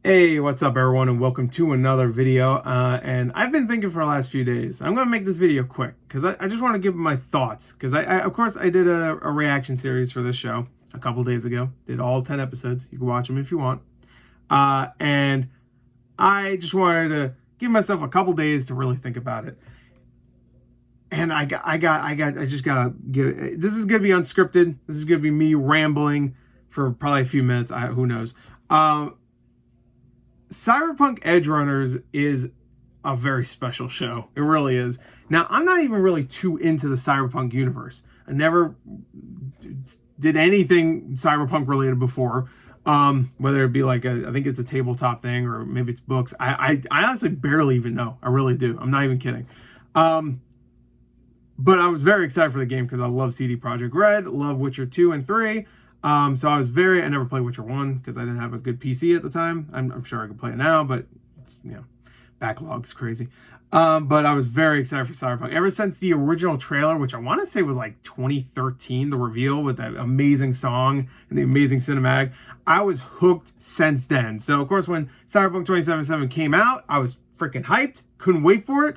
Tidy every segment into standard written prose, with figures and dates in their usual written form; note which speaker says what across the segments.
Speaker 1: Hey, what's up everyone, and welcome to another video. And I've been thinking for the last few days. I'm gonna make this video quick because I just want to give my thoughts. Because of course I did a reaction series for this show a couple days ago. Did all 10 episodes. You can watch them if you want. And I just wanted to give myself a couple days to really think about it. And I just gotta get it. This is gonna be unscripted. This is gonna be me rambling for probably a few minutes. Who knows? Cyberpunk Edgerunners is a very special show. It really is. Now, I'm not even really too into the Cyberpunk universe. I never did anything Cyberpunk related before. Whether it be like I think it's a tabletop thing or maybe it's books. I honestly barely even know. I really do. I'm not even kidding. But I was very excited for the game because I love CD Projekt Red, love Witcher 2 and 3. So I never played Witcher 1 because I didn't have a good PC at the time. I'm sure I could play it now, but backlog's crazy. But I was very excited for Cyberpunk. Ever since the original trailer, which I want to say was like 2013, the reveal with that amazing song and the amazing cinematic, I was hooked since then. So of course, when Cyberpunk 2077 came out, I was freaking hyped. Couldn't wait for it.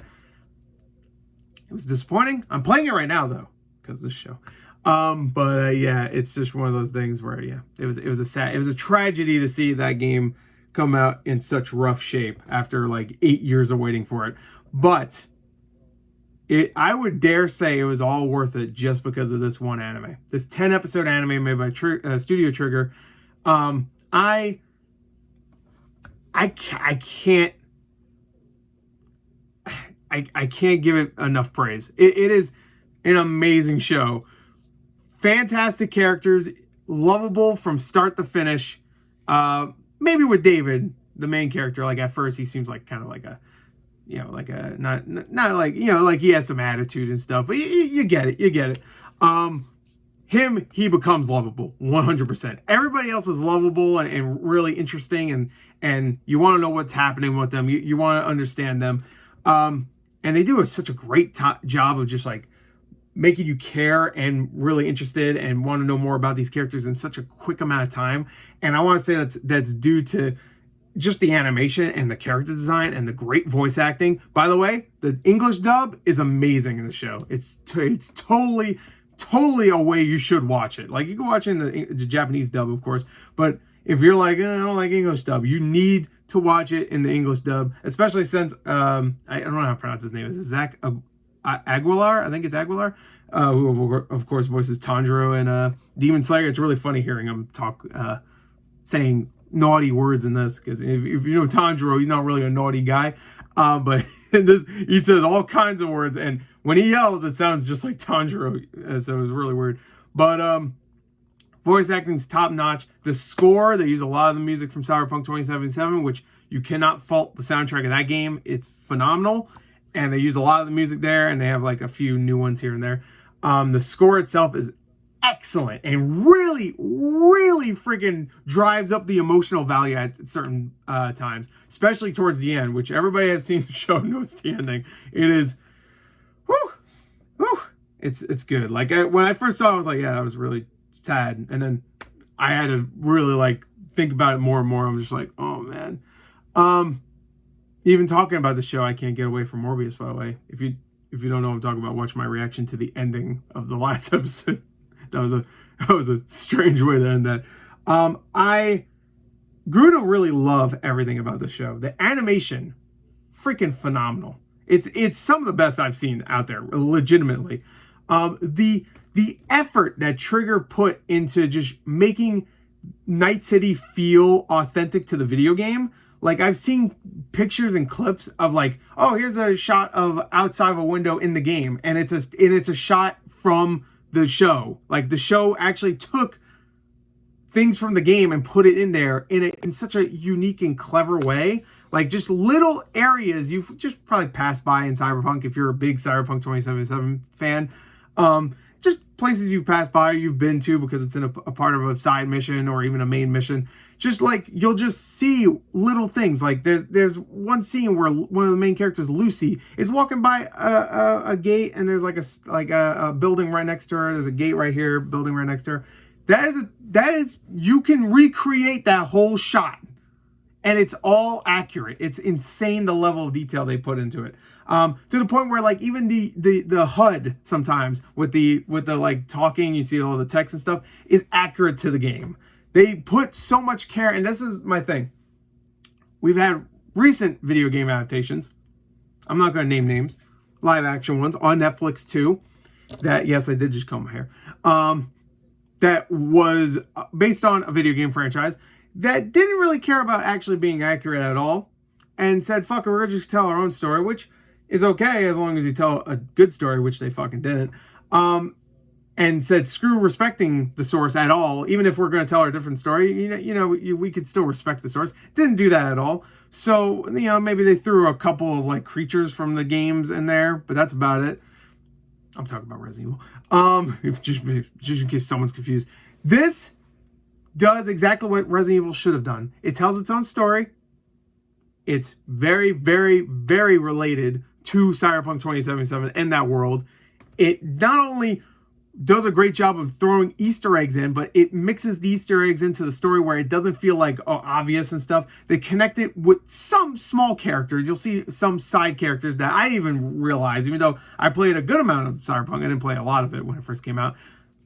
Speaker 1: It was disappointing. I'm playing it right now though, because of this show. Yeah, it's just one of those things where it was a tragedy to see that game come out in such rough shape after like 8 years of waiting for it. But I would dare say it was all worth it just because of this one anime. This 10 episode anime made by Studio Trigger. I can't give it enough praise. It is an amazing show. Fantastic characters, lovable from start to finish. Maybe with David, the main character, like at first he seems like kind of like a, not like, like he has some attitude and stuff, but you get it, he becomes lovable 100%. Everybody else is lovable and really interesting, and you want to know what's happening with them. You want to understand them. And they do such a great job of just like making you care and really interested and want to know more about these characters in such a quick amount of time. And I want to say that's due to just the animation and the character design and the great voice acting. By the way, the English dub is amazing in the show. It's totally a way you should watch it. Like, you can watch it in the Japanese dub, of course, but if you're like, I don't like English dub, you need to watch it in the English dub, especially since I don't know how to pronounce his name. Is it Zach Aguilar? I think it's Aguilar, who of course voices Tanjiro in Demon Slayer. It's really funny hearing him talk, saying naughty words in this, because if you know Tanjiro, he's not really a naughty guy, but in this he says all kinds of words, and when he yells, it sounds just like Tanjiro. So it was really weird, but voice acting's top notch. The score, they use a lot of the music from Cyberpunk 2077, which you cannot fault the soundtrack of that game. It's phenomenal. And they use a lot of the music there, and they have like a few new ones here and there. The score itself is excellent and really freaking drives up the emotional value at certain times, especially towards the end, which everybody has seen the show knows the ending. It is, it's good. Like, when I first saw it, I was like, yeah, that was really sad. And then I had to really like think about it more and more. I'm just like, oh man. Even talking about the show, I can't get away from Morbius, by the way. If you don't know what I'm talking about, watch my reaction to the ending of the last episode. That was a strange way to end that. I grew to really love everything about the show. The animation, freaking phenomenal. It's some of the best I've seen out there, legitimately. The effort that Trigger put into just making Night City feel authentic to the video game. Like, I've seen pictures and clips of like, oh, here's a shot of outside of a window in the game, and it's a shot from the show. Like, the show actually took things from the game and put it in there in such a unique and clever way. Like, just little areas you've just probably passed by in Cyberpunk if you're a big Cyberpunk 2077 fan. Just places you've passed by, you've been to because it's in a part of a side mission or even a main mission. Just like, you'll just see little things. Like, there's one scene where one of the main characters, Lucy, is walking by a gate, and there's like a building right next to her. There's a gate right here, building right next to her. That is you can recreate that whole shot and it's all accurate. It's insane the level of detail they put into it. To the point where like even the HUD sometimes with the like talking, you see all the text and stuff, is accurate to the game. They put so much care, and this is my thing. We've had recent video game adaptations. I'm not going to name names. Live action ones on Netflix too. That, yes, I did just comb my hair. That was based on a video game franchise that didn't really care about actually being accurate at all, and said, fuck it, we're just tell our own story, which is okay as long as you tell a good story, which they fucking didn't. And said, screw respecting the source at all, even if we're going to tell a different story, we could still respect the source. Didn't do that at all. So, maybe they threw a couple of like creatures from the games in there, but that's about it. I'm talking about Resident Evil. Just in case someone's confused. This does exactly what Resident Evil should have done. It tells its own story. It's very, very, very related to Cyberpunk 2077 and that world. It not only does a great job of throwing Easter eggs in, but it mixes the Easter eggs into the story where it doesn't feel like obvious and stuff. They connect it with some small characters. You'll see some side characters that I didn't even realize, even though I played a good amount of Cyberpunk. I didn't play a lot of it when it first came out.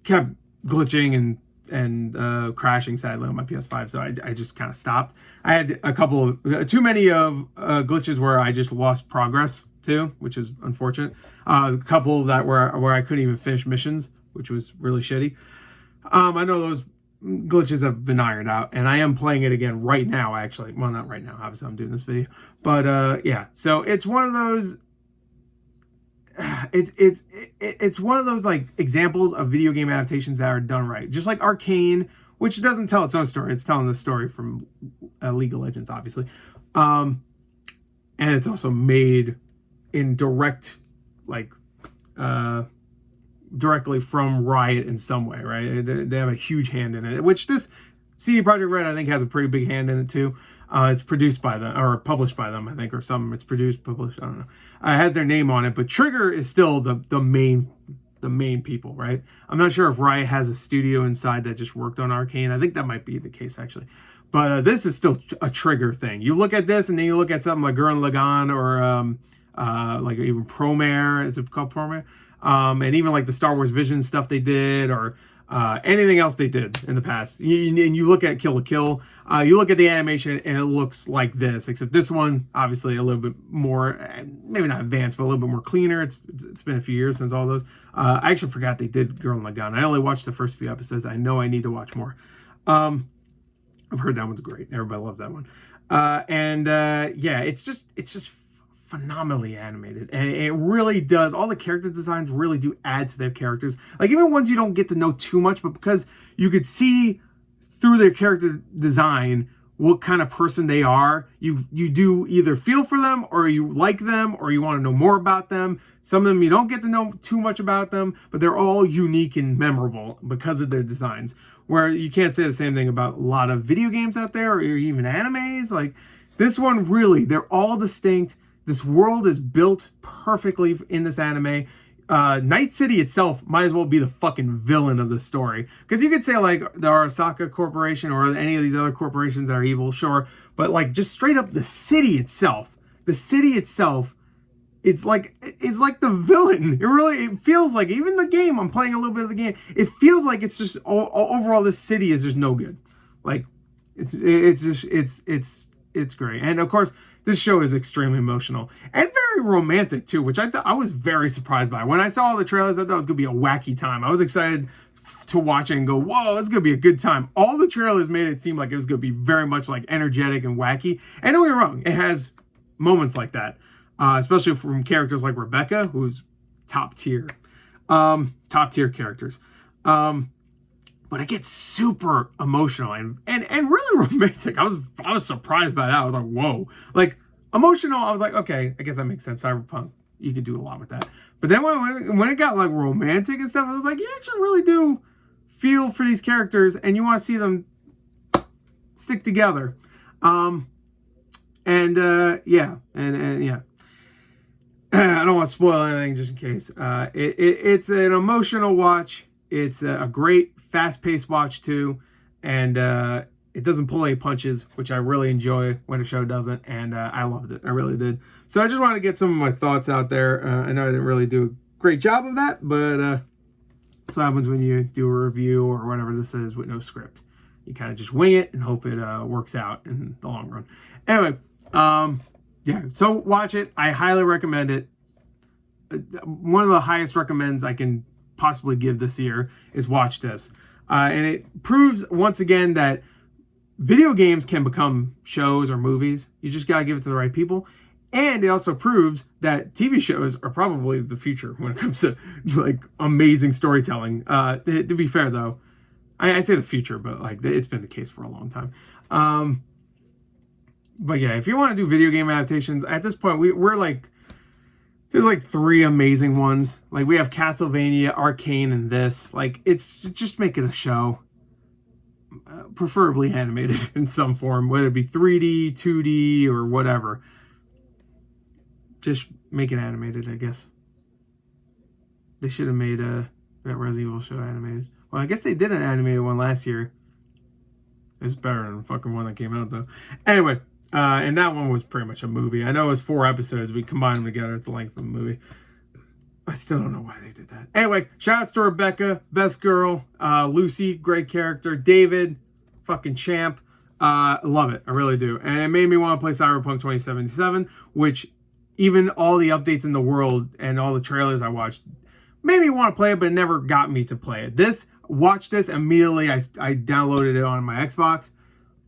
Speaker 1: Kept glitching and crashing sadly on my PS5, so I just kind of stopped. I had a couple of too many of glitches where I just lost progress too, which is unfortunate. A couple that where I couldn't even finish missions, which was really shitty. I know those glitches have been ironed out, and I am playing it again right now, actually. Well, not right now, obviously I'm doing this video, but yeah. So it's one of those. It's one of those like examples of video game adaptations that are done right, just like Arcane, which doesn't tell its own story. It's telling the story from League of Legends, obviously, and it's also made in direct, like, directly from Riot in some way, right? They have a huge hand in it, which this CD Projekt Red, I think, has a pretty big hand in it too. It's produced by them, or published by them, I think, or something. It's produced, published, I don't know. It has their name on it, but Trigger is still the main people, right? I'm not sure if Riot has a studio inside that just worked on Arcane. I think that might be the case, actually. But this is still a Trigger thing. You look at this, and then you look at something like Gurren Lagann, or like even Promare. Is it called Promare? And even like the Star Wars Vision stuff they did, or anything else they did in the past. And you look at Kill la Kill, you look at the animation, and it looks like this, except this one, obviously, a little bit more, maybe not advanced, but a little bit more cleaner. It's been a few years since all those. I actually forgot they did Gurren Lagann. I only watched the first few episodes. I know I need to watch more. I've heard that one's great. Everybody loves that one. Yeah, it's just phenomenally animated, and it really does. All the character designs really do add to their characters, like even ones you don't get to know too much, but because you could see through their character design what kind of person they are, you do either feel for them, or you like them, or you want to know more about them. Some of them you don't get to know too much about them, but they're all unique and memorable because of their designs, where you can't say the same thing about a lot of video games out there, or even animes. Like this one, really, they're all distinct. This world is built perfectly in this anime. Night City itself might as well be the fucking villain of the story. Because you could say like the Arasaka Corporation or any of these other corporations that are evil, sure. But like just straight up the city itself. The city itself is like the villain. It feels like, even the game, I'm playing a little bit of the game, it feels like it's just overall this city is just no good. Like it's great. And of course, this show is extremely emotional and very romantic too, which I was very surprised by. When I saw all the trailers, I thought it was going to be a wacky time. I was excited to watch it and go, whoa, it's going to be a good time. All the trailers made it seem like it was going to be very much like energetic and wacky. And don't get me wrong, it has moments like that, especially from characters like Rebecca, who's top tier characters. But it gets super emotional and really romantic. I was surprised by that. I was like, whoa. Like, emotional, I was like, okay, I guess that makes sense. Cyberpunk, you could do a lot with that. But then when it got like romantic and stuff, I was like, you actually really do feel for these characters, and you want to see them stick together. Yeah. I don't want to spoil anything just in case. It's an emotional watch. It's a great fast-paced watch too, and It doesn't pull any punches, which I really enjoy when a show doesn't, and I loved it. I really did. So I just want to get some of my thoughts out there. I know I didn't really do a great job of that, but that's what happens when you do a review or whatever this is with no script. You kind of just wing it and hope it works out in the long run. Anyway, yeah, so watch it. I highly recommend it. One of the highest recommends I can possibly give this year is watch this. And it proves once again that video games can become shows or movies. You just got to give it to the right people. And it also proves that TV shows are probably the future when it comes to like amazing storytelling. To be fair though, I say the future, but like it's been the case for a long time. But yeah, if you want to do video game adaptations, at this point we're like, there's like 3 amazing ones. Like we have Castlevania, Arcane, and this. Like it's just make it a show. Preferably animated in some form, whether it be 3D, 2D, or whatever. Just make it animated, I guess. They should have made that Resident Evil show animated. Well, I guess they did an animated one last year. It's better than the fucking one that came out, though. Anyway, and that one was pretty much a movie. I know it was 4 episodes. We combined them together. It's the length of the movie. I still don't know why they did that. Anyway, shout outs to Rebecca, best girl. Lucy, great character. David, fucking champ. Love it. I really do. And it made me want to play Cyberpunk 2077, which even all the updates in the world and all the trailers I watched made me want to play it, but it never got me to play it. Watch this immediately. I downloaded it on my Xbox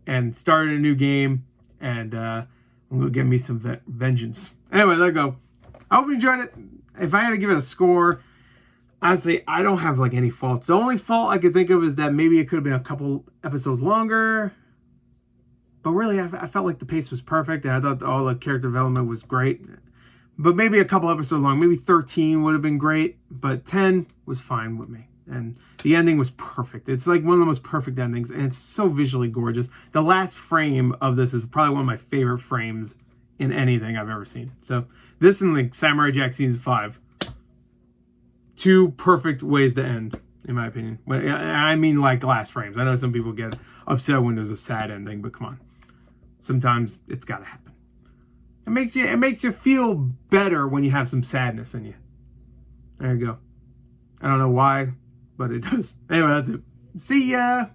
Speaker 1: and started a new game, and I'm going to give me some vengeance. Anyway, there you go. I hope you enjoyed it. If I had to give it a score, honestly, I don't have like any faults. The only fault I could think of is that maybe it could have been a couple episodes longer. But really, I felt like the pace was perfect, and I thought all the character development was great. But maybe a couple episodes long. Maybe 13 would have been great, but 10 was fine with me. And the ending was perfect. It's like one of the most perfect endings, and it's so visually gorgeous. The last frame of this is probably one of my favorite frames in anything I've ever seen. So this and like Samurai Jack Season 5. 2 perfect ways to end, in my opinion. I mean like last frames. I know some people get upset when there's a sad ending, but come on. Sometimes it's got to happen. It makes you feel better when you have some sadness in you. There you go. I don't know why, but it does. Anyway, that's it. See ya.